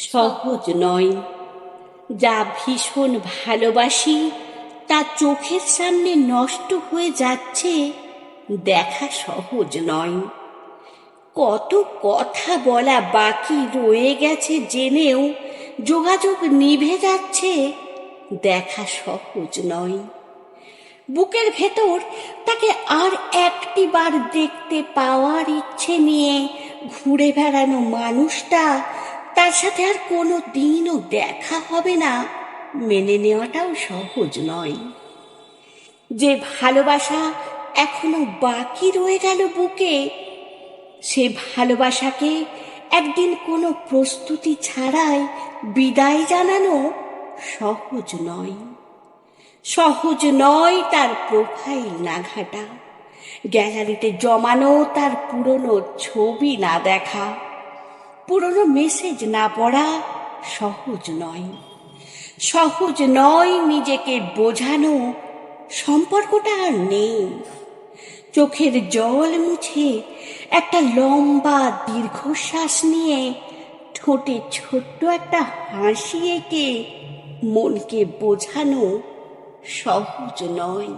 সহজ নয়। যা ভীষণ ভালোবাসি তা চোখের সামনে নষ্ট হয়ে যাচ্ছে, দেখা সহজ নয়। কত কথা বলা বাকি রয়ে গেছে জেনেও যোগাযোগ নিভে যাচ্ছে, দেখা সহজ নয়। বুকের ভেতর তাকে আর একটি বার দেখতে পাওয়ার ইচ্ছে নিয়ে ঘুরে বেড়ানো মানুষটা তার সাথে আর কোনো দিনও দেখা হবে না, মেনে নেওয়াটাও সহজ নয়। যে ভালোবাসা এখনো বাকি রয়ে গেল বুকে, সে ভালোবাসাকে একদিন কোনো প্রস্তুতি ছাড়াই বিদায় জানানো সহজ নয়। সহজ নয় তার প্রোফাইল না ঘাটা, গ্যালারিতে জমানো তার পুরনো ছবি না দেখা, পুরনো মেসেজ না পড়া সহজ নয়। সহজ নয় নিজেকে বোঝানো সম্পর্কটা আর নেই। চোখের জল মুছে একটা লম্বা দীর্ঘশ্বাস নিয়ে ঠোঁটে ছোট্ট একটা হাসি এঁকে মনকে বোঝানো সহজ নয়।